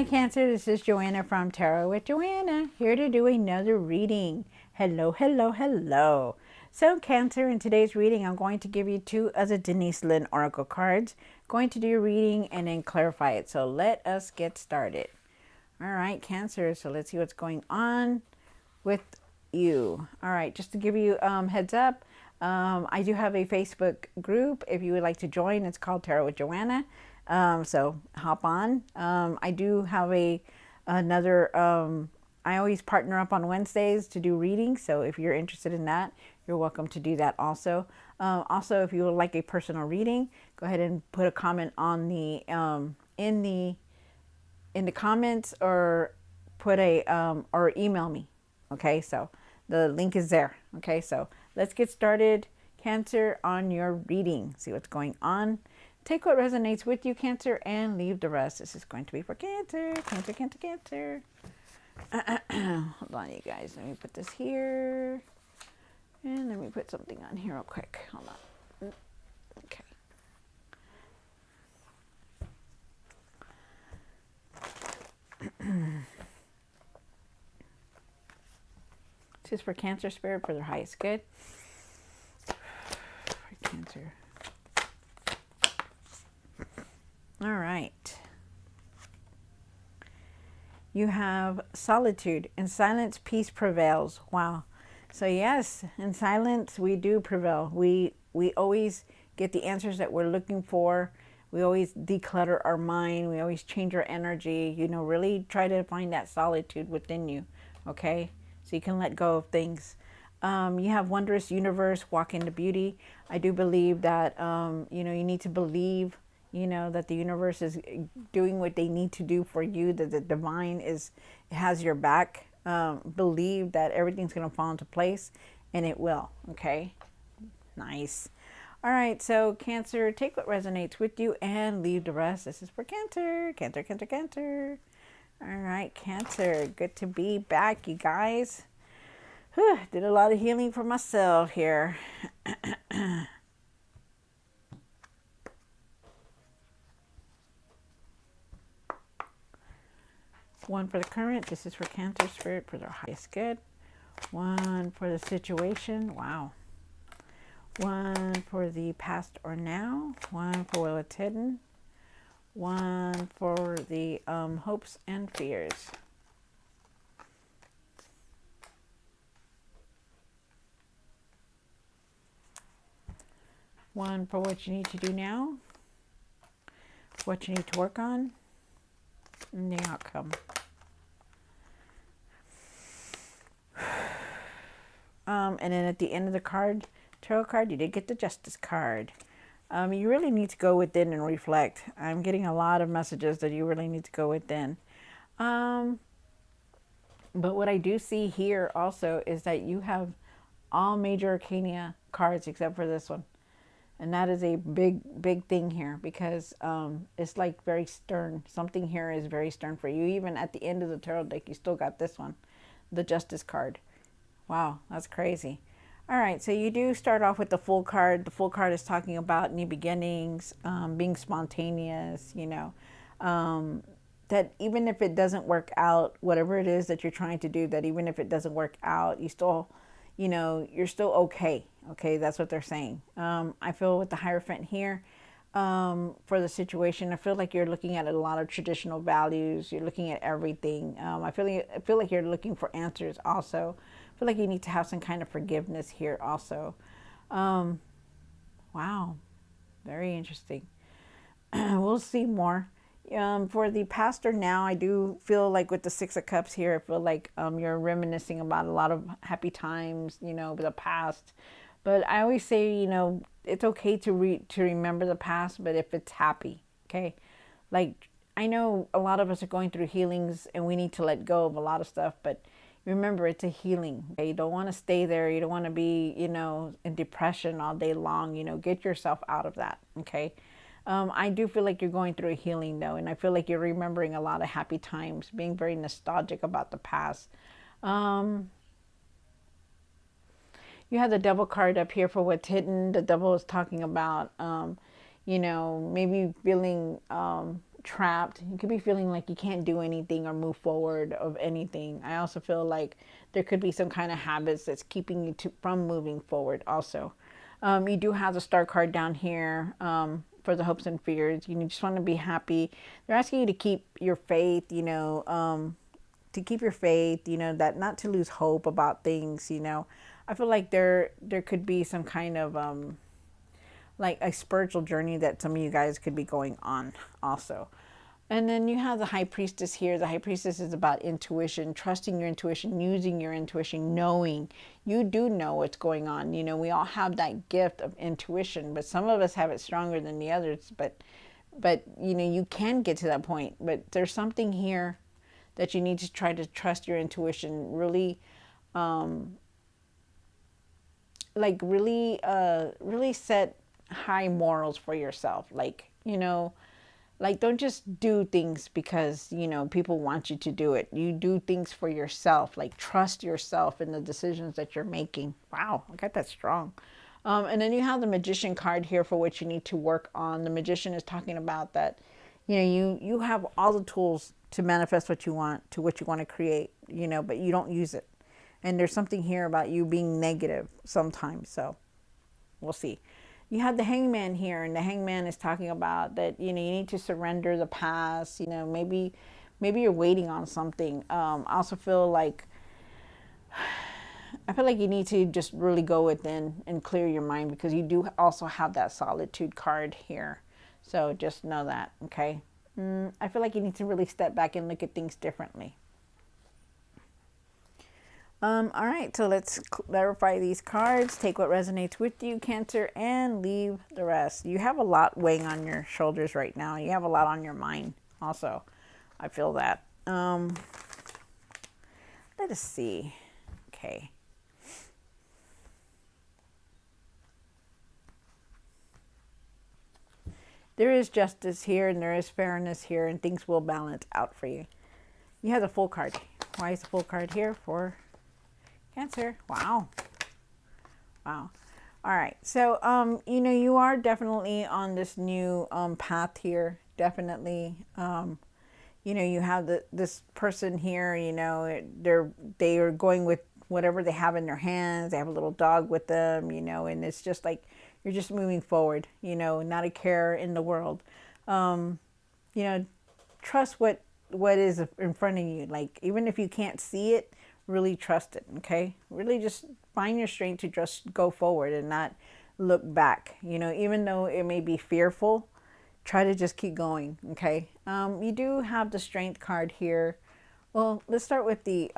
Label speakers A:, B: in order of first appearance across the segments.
A: Hi Cancer, this is Joanna from Tarot with Joanna, here to do another reading. Hello, hello, hello. So Cancer, in today's reading, I'm going to give you two of the Denise Linn Oracle cards. Going to do your reading and then clarify it. So let us get started. All right, Cancer, so let's see what's going on with you. All right, just to give you heads up, I do have a Facebook group. If you would like to join, it's called Tarot with Joanna. So hop on. I do have another. I always partner up on Wednesdays to do readings. So if you're interested in that, you're welcome to do that also. Also, if you would like a personal reading, go ahead and put a comment on the in the comments, or put a or email me. Okay, so the link is there. Okay, so let's get started, Cancer, on your reading. See what's going on. Take what resonates with you, Cancer, and leave the rest. This is going to be for Cancer, Cancer, Cancer, Cancer. Hold on, you guys. Let me put this here. And let me put something on here real quick. Hold on. Okay. This is for Cancer Spirit for their highest good. For Cancer. All right. You have solitude. In silence, peace prevails. Wow. So yes, in silence, we do prevail. We always get the answers that we're looking for. We always declutter our mind. We always change our energy. You know, really try to find that solitude within you. Okay? So you can let go of things. You have wondrous universe, walk into beauty. I do believe that, you know, you need to believe, you know, that the universe is doing what they need to do for you, that the divine has your back. Believe that everything's going to fall into place, and it will. Okay, nice. All right, so Cancer, take what resonates with you and leave the rest. This is for Cancer, Cancer, Cancer, Cancer. All right, Cancer, good to be back, you guys. Whew, did a lot of healing for myself here. One for the current. This is for Cancer Spirit for their highest good. One for the situation. Wow. One for the past or now. One for what's hidden. One for the hopes and fears. One for what you need to do now. What you need to work on. And the outcome. And then at the end of the tarot card, you did get the Justice card. You really need to go within and reflect. I'm getting a lot of messages that you really need to go within. But what I do see here also is that you have all major arcana cards except for this one. And that is a big thing here, because it's like very stern. Something here is very stern for you. Even at the end of the tarot deck, you still got this one, the Justice card. Wow, that's crazy. All right, so you do start off with the Fool card. The Fool card is talking about new beginnings, being spontaneous, you know, that even if it doesn't work out, whatever it is that you're trying to do, that even if it doesn't work out, you still, you know, you're still okay. Okay, that's what they're saying. I feel with the Hierophant here, for the situation, I feel like you're looking at a lot of traditional values. You're looking at everything. I feel like you're looking for answers also. I feel like you need to have some kind of forgiveness here also. Wow, very interesting. We'll see more. For the past or now, I do feel like with the Six of Cups here, I feel like you're reminiscing about a lot of happy times, you know, the past. But I always say, you know, it's okay to remember the past, but if it's happy, okay? Like, I know a lot of us are going through healings and we need to let go of a lot of stuff, but remember, it's a healing. Okay? You don't want to stay there. You don't want to be, you know, in depression all day long. You know, get yourself out of that, okay? I do feel like you're going through a healing, though, and I feel like you're remembering a lot of happy times, being very nostalgic about the past. Um, you have the Devil card up here for what's hidden. The Devil is talking about, you know, maybe feeling trapped. You could be feeling like you can't do anything or move forward of anything. I also feel like there could be some kind of habits that's keeping you from moving forward also. You do have the star card down here for the hopes and fears. You just want to be happy. They're asking you to keep your faith, to keep your faith, that not to lose hope about things. I feel like there could be some kind of like a spiritual journey that some of you guys could be going on also. And then you have the high priestess here. The high priestess is about intuition, trusting your intuition, using your intuition, knowing. You do know what's going on. We all have that gift of intuition, but some of us have it stronger than the others. But you can get to that point. But there's something here that you need to try to trust your intuition. Really, really set high morals for yourself. Like, don't just do things because, people want you to do it. You do things for yourself. Like, trust yourself in the decisions that you're making. Wow, I got that strong. And then you have the Magician card here for what you need to work on. The Magician is talking about that, you have all the tools to manifest what you want, to what you want to create, but you don't use it. And there's something here about you being negative sometimes. So we'll see. You have the Hangman here, and the Hangman is talking about that, you need to surrender the past. Maybe you're waiting on something. I also feel like you need to just really go within and clear your mind, because you do also have that Solitude card here. So just know that, okay? I feel like you need to really step back and look at things differently. All right, so let's clarify these cards. Take what resonates with you, Cancer, and leave the rest. You have a lot weighing on your shoulders right now. You have a lot on your mind also. I feel that. Let us see. Okay. There is justice here, and there is fairness here, and things will balance out for you. You have the Fool card. Why is the Fool card here for Cancer? Wow. Wow. All right. So, you are definitely on this new path here. Definitely. You have this person here, they are going with whatever they have in their hands. They have a little dog with them, and it's just like you're just moving forward, not a care in the world. Trust what is in front of you. Like, even if you can't see it, really trust it, okay? Really just find your strength to just go forward and not look back. Even though it may be fearful, try to just keep going, okay? You do have the Strength card here. Well, let's start with the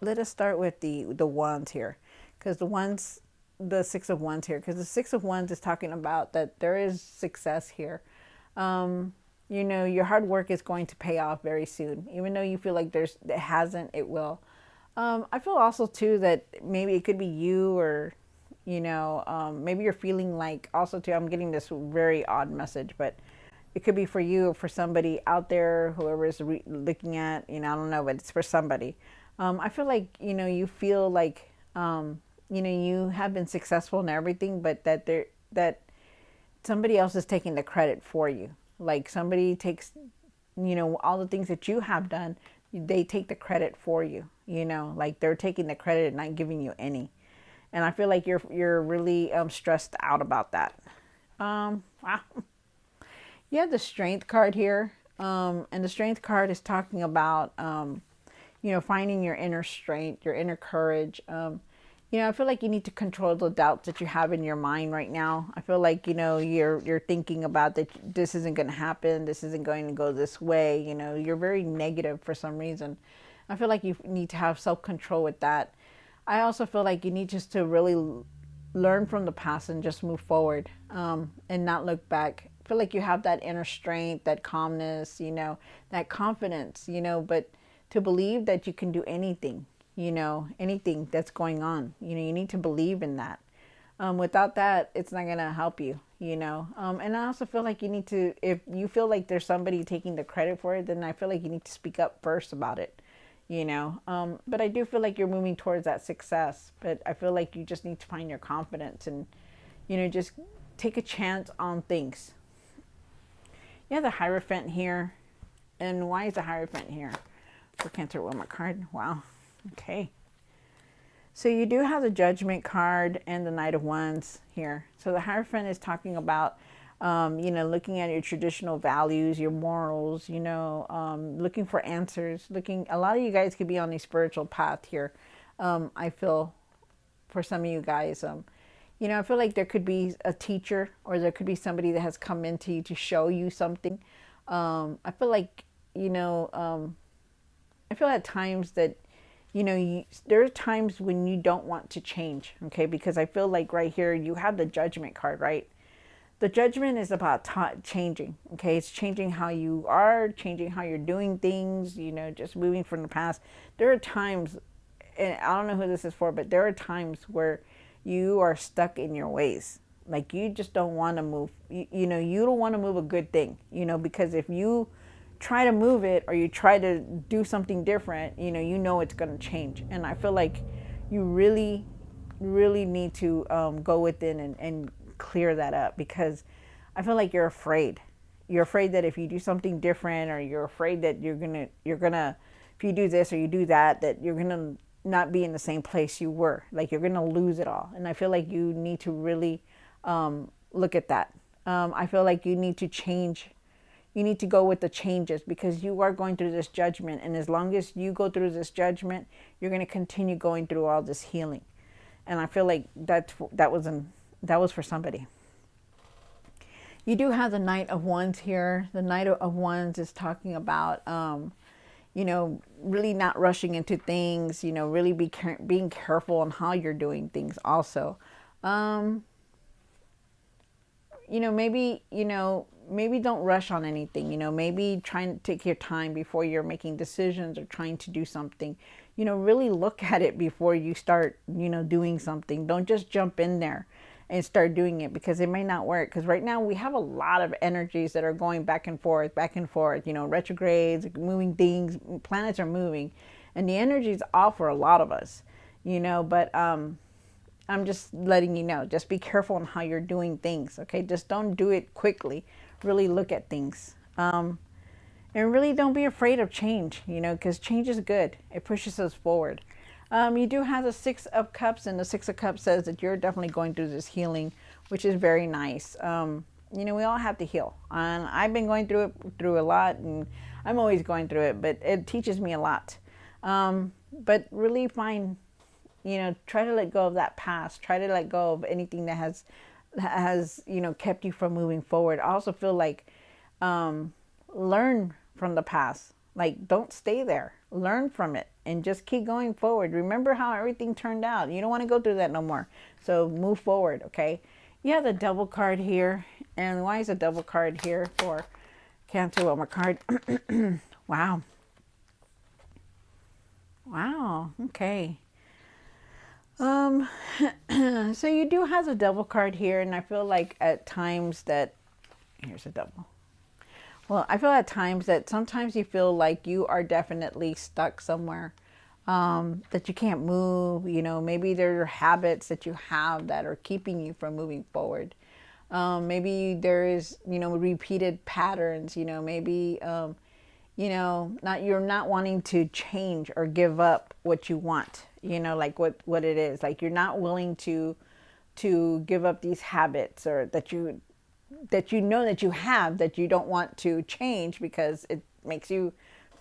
A: let us start with the Wands here, because the Six of Wands here, because the Six of Wands is talking about that there is success here. Your hard work is going to pay off very soon. Even though you feel like it hasn't, it will. I feel also too that maybe it could be you, or maybe you're feeling like also too, I'm getting this very odd message, but it could be for you or for somebody out there, whoever is looking at, I don't know, but it's for somebody. I feel like, you feel like, you have been successful in everything, but that somebody else is taking the credit for you. Like, somebody takes, all the things that you have done, they take the credit for you, like they're taking the credit and not giving you any. And I feel like you're really stressed out about that. Wow. You have the Strength card here. And the Strength card is talking about, finding your inner strength, your inner courage. I feel like you need to control the doubts that you have in your mind right now. I feel like, you're thinking about that this isn't going to happen. This isn't going to go this way. You're very negative for some reason. I feel like you need to have self-control with that. I also feel like you need just to really learn from the past and just move forward, and not look back. I feel like you have that inner strength, that calmness, that confidence, but to believe that you can do anything, anything that's going on. You need to believe in that. Without that, it's not going to help you, And I also feel like you need to, if you feel like there's somebody taking the credit for it, then I feel like you need to speak up first about it, But I do feel like you're moving towards that success. But I feel like you just need to find your confidence and, just take a chance on things. You have the Hierophant here. And why is the Hierophant here? For Cancer Woman card. Wow. Okay. So you do have the Judgment card and the Knight of Wands here. So the Hierophant is talking about, looking at your traditional values, your morals, looking for answers. A lot of you guys could be on a spiritual path here. I feel for some of you guys, I feel like there could be a teacher or there could be somebody that has come into you to show you something. I feel like, I feel at times that, there are times when you don't want to change, okay? Because I feel like right here you have the Judgment card, right? The Judgment is about changing, okay? It's changing how you are, changing how you're doing things, just moving from the past. There are times, and I don't know who this is for, but there are times where you are stuck in your ways. Like you just don't want to move. You don't want to move a good thing, because if you try to move it or you try to do something different, it's going to change. And I feel like you really, really need to go within and clear that up, because I feel like you're afraid. You're afraid that if you do something different, or you're afraid that you're gonna, if you do this or you do that, that you're gonna not be in the same place you were. Like you're gonna lose it all. And I feel like you need to really look at that. I feel like you need to change. You need to go with the changes, because you are going through this Judgment. And as long as you go through this Judgment, you're going to continue going through all this healing. And I feel like that was for somebody. You do have the Knight of Wands here. The Knight of Wands is talking about, really not rushing into things, really being careful on how you're doing things also. Maybe don't rush on anything, maybe try and take your time before you're making decisions or trying to do something. Really look at it before you start, doing something. Don't just jump in there and start doing it, because it may not work. Because right now we have a lot of energies that are going back and forth, retrogrades, moving things, planets are moving, and the energy is off for a lot of us, but I'm just letting you know, just be careful on how you're doing things, okay? Just don't do it quickly. Really look at things. And really don't be afraid of change, because change is good. It pushes us forward. You do have the Six of Cups, and the Six of Cups says that you're definitely going through this healing, which is very nice. We all have to heal. And I've been going through a lot, and I'm always going through it, but it teaches me a lot. But really find, try to let go of that past. Try to let go of anything that has kept you from moving forward. I also feel like learn from the past. Like, don't stay there. Learn from it and just keep going forward. Remember how everything turned out. You don't want to go through that no more. So move forward, okay? You have the Devil card here. And why is the Devil card here for Cancer Woman card? Wow. Wow, okay. So you do have the Devil card here, and I feel like at times that, here's the Devil. Well, I feel at times that sometimes you feel like you are definitely stuck somewhere, that you can't move. Maybe there are habits that you have that are keeping you from moving forward. Maybe there is, repeated patterns, maybe, you're not wanting to change or give up what you want, like what it is. Like you're not willing to give up these habits, or that you that you have, that you don't want to change, because it makes you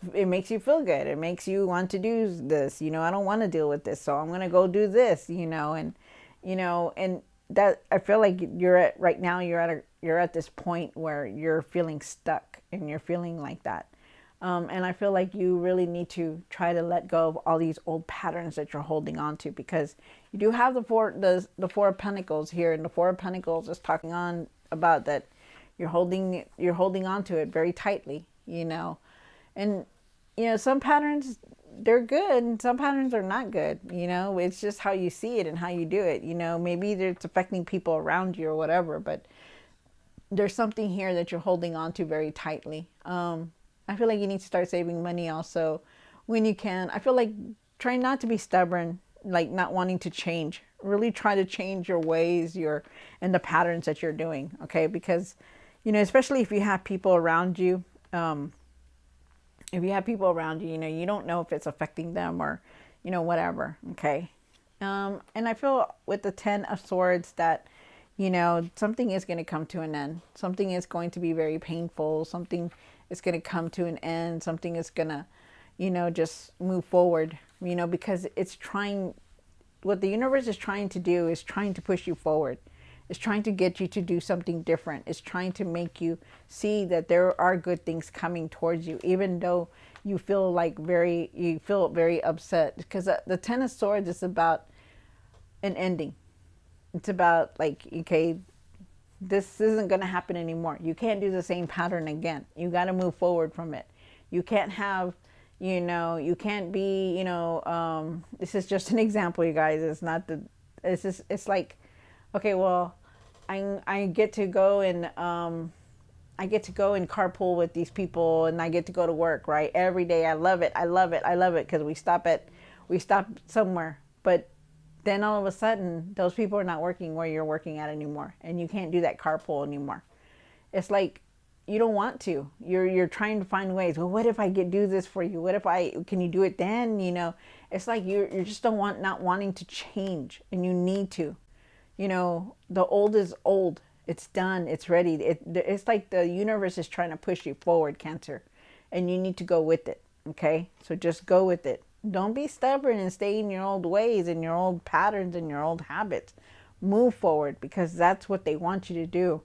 A: feel good. It makes you want to do this. I don't want to deal with this, so I'm going to go do this, and that, I feel like you're at this point where you're feeling stuck and you're feeling like that. And I feel like you really need to try to let go of all these old patterns that you're holding on to, because you do have the Four of Pentacles here, and the Four of Pentacles is talking on about that you're holding on to it very tightly, and some patterns, they're good, and some patterns are not good. It's just how you see it and how you do it. Maybe it's affecting people around you or whatever, but there's something here that you're holding on to very tightly. I feel like you need to start saving money also when you can. I feel like try not to be stubborn, like not wanting to change. Really try to change your ways, and the patterns that you're doing, okay? Because, You know, especially if you have people around you. Um, if you have people around you, you know, you don't know if it's affecting them or, you know, whatever. Okay. And I feel with the 10 of Swords that, you know, something is going to come to an end. Something is going to be very painful. Something is going to come to an end. Something is going to, you know, just move forward, you know, because it's trying, what the universe is trying to do is trying to push you forward. It's trying to get you to do something different. It's trying to make you see that there are good things coming towards you, even though you feel like you feel very upset. Because the 10 of Swords is about an ending. It's about like, okay, this isn't going to happen anymore. You can't do the same pattern again. You got to move forward from it. You can't have, you know, you can't be, you know, this is just an example, you guys. It's not the, it's just, it's like, okay, well, I get to go and, I get to go and carpool with these people and I get to go to work, right? Every day. I love it. I love it. I love it. Cause we stop somewhere, but then all of a sudden those people are not working where you're working at anymore. And you can't do that carpool anymore. It's like, you don't want to, you're trying to find ways. Well, what if I do this for you? What if can you do it then? You know, it's like you're just not wanting to change, and you need to. You know, the old is old. It's done. It's ready. It's like the universe is trying to push you forward, Cancer, and you need to go with it. Okay, so just go with it. Don't be stubborn and stay in your old ways and your old patterns and your old habits. Move forward, because that's what they want you to do.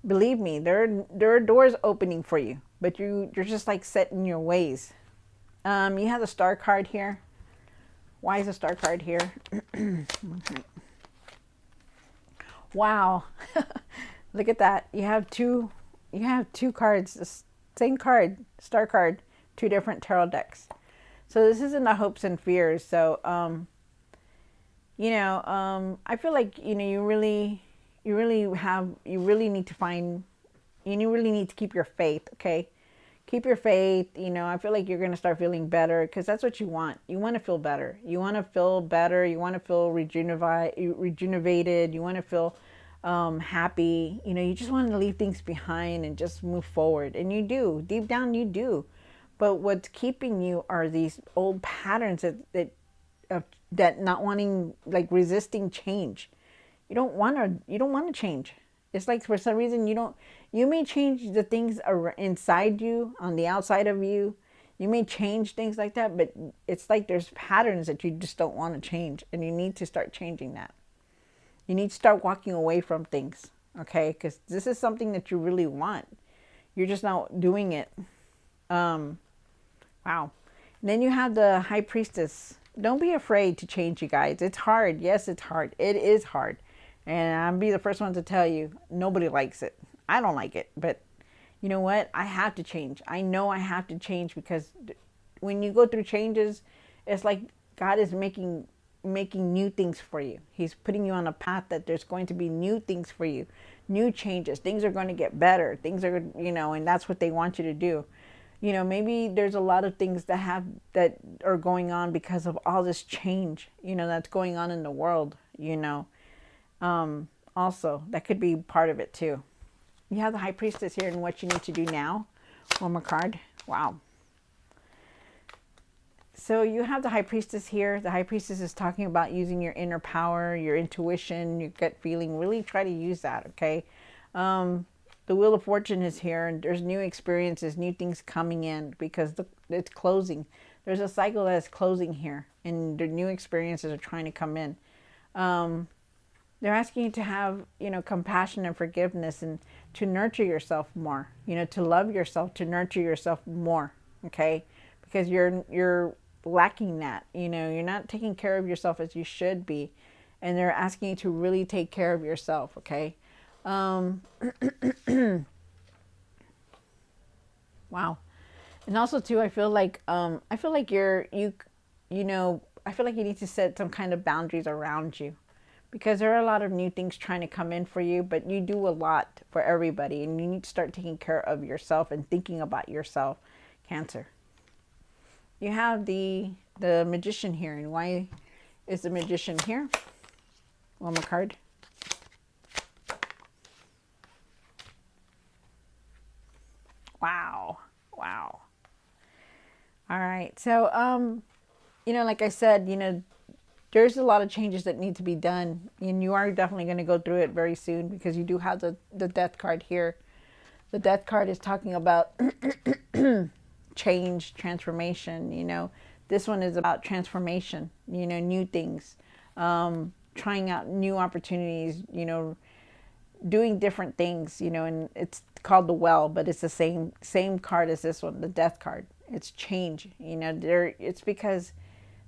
A: Believe me, there are doors opening for you, but you're just like set in your ways. You have the Star card here. Why is the Star card here? Wow. Look at that. You have two cards, the same card, Star card, two different tarot decks. So this isn't the hopes and fears. So I feel like, you know, you really need to find, you really need to keep your faith. Okay, keep your faith. You know, I feel like you're going to start feeling better, because that's what you want. You want to feel better. You want to feel better. You want to feel rejuvenated. You want to feel happy. You know, you just want to leave things behind and just move forward. And you do. Deep down, you do. But what's keeping you are these old patterns that not wanting, like resisting change. You don't want to change. It's like for some reason you may change the things inside you, on the outside of you. You may change things like that, but it's like there's patterns that you just don't want to change, and you need to start changing that. You need to start walking away from things, okay? Because this is something that you really want. You're just not doing it. Um, wow. And then you have the High Priestess. Don't be afraid to change, you guys. It's hard. Yes, it's hard. It is hard. And I'll be the first one to tell you, nobody likes it. I don't like it. But you know what? I have to change. I know I have to change, because when you go through changes, it's like God is making new things for you. He's putting you on a path that there's going to be new things for you, new changes. Things are going to get better. Things are, you know, and that's what they want you to do. You know, maybe there's a lot of things that are going on because of all this change, you know, that's going on in the world, you know. Also, that could be part of it too. You have the High Priestess here, and what you need to do now. One more card. Wow. So you have the High Priestess here. The High Priestess is talking about using your inner power, your intuition, your gut feeling. Really try to use that, okay? The Wheel of Fortune is here, and there's new experiences, new things coming in, because it's closing. There's a cycle that is closing here, and the new experiences are trying to come in. They're asking you to have, you know, compassion and forgiveness, and to nurture yourself more, you know, to love yourself, to nurture yourself more, okay? Because you're lacking that, you know, you're not taking care of yourself as you should be, and they're asking you to really take care of yourself, okay? Wow. And also too, I feel like I feel like you need to set some kind of boundaries around you, because there are a lot of new things trying to come in for you, but you do a lot for everybody, and you need to start taking care of yourself and thinking about yourself, Cancer. You have the Magician here, and why is the Magician here? One more card. Wow. Wow. All right. So, like I said, there's a lot of changes that need to be done, and you are definitely going to go through it very soon because you do have the death card here. The death card is talking about change, transformation. This one is about transformation, new things, trying out new opportunities, doing different things, and it's called the well, but it's the same card as this one, the death card. It's change, it's because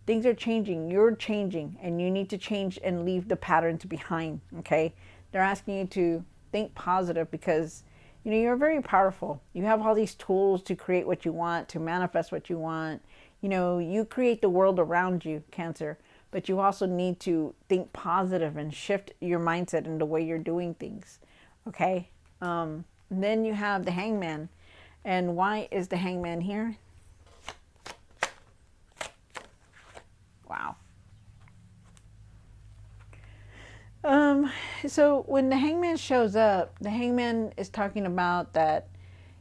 A: things are changing, you're changing, and you need to change and leave the patterns behind. Okay, they're asking you to think positive because you're very powerful. You have all these tools to create what you want, to manifest what you want. You create the world around you, Cancer, but you also need to think positive and shift your mindset and the way you're doing things. Okay. Then you have the Hangman. And why is the Hangman here? Wow. So when the Hangman shows up, the Hangman is talking about that,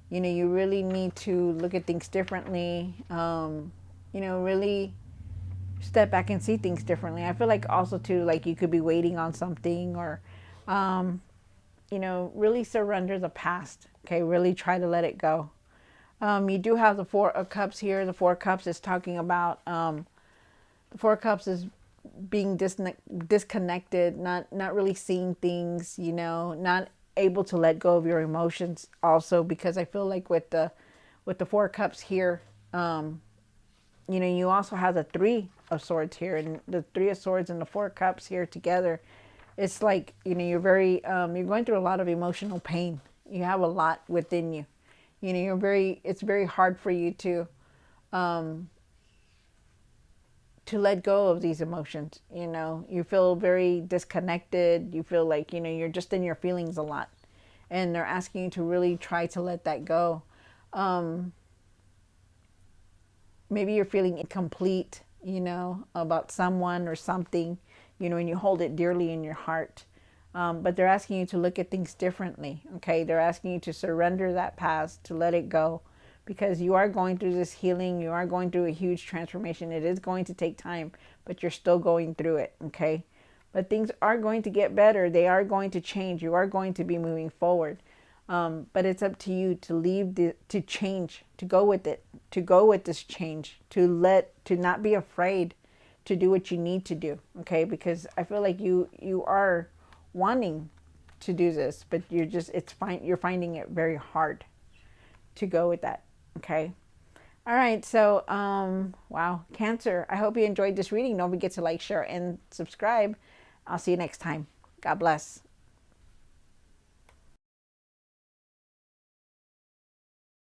A: you really need to look at things differently. Really step back and see things differently. I feel like also too, like you could be waiting on something, or, really surrender the past. Okay, really try to let it go. You do have the Four of Cups here. The Four of Cups is talking about the Four of Cups is being disconnected, not really seeing things, not able to let go of your emotions. Also, because I feel like with the Four of Cups here, you also have the Three of Swords here, and the Three of Swords and the Four of Cups here together. It's like you're very you're going through a lot of emotional pain. You have a lot within you. It's very hard for you to let go of these emotions. You feel very disconnected. You feel like you're just in your feelings a lot, and they're asking you to really try to let that go. Maybe you're feeling incomplete, about someone or something, and you hold it dearly in your heart. But they're asking you to look at things differently. Okay, they're asking you to surrender that past, to let it go, because you are going through this healing. You are going through a huge transformation. It is going to take time, but you're still going through it. Okay, but things are going to get better. They are going to change. You are going to be moving forward. But it's up to you to to change, to go with it, to go with this change, to not be afraid to do what you need to do. Okay, because I feel like you are wanting to do this, but you're finding it very hard to go with that. Okay. All right. So, wow, Cancer, I hope you enjoyed this reading. Don't forget to like, share, and subscribe. I'll see you next time. God bless.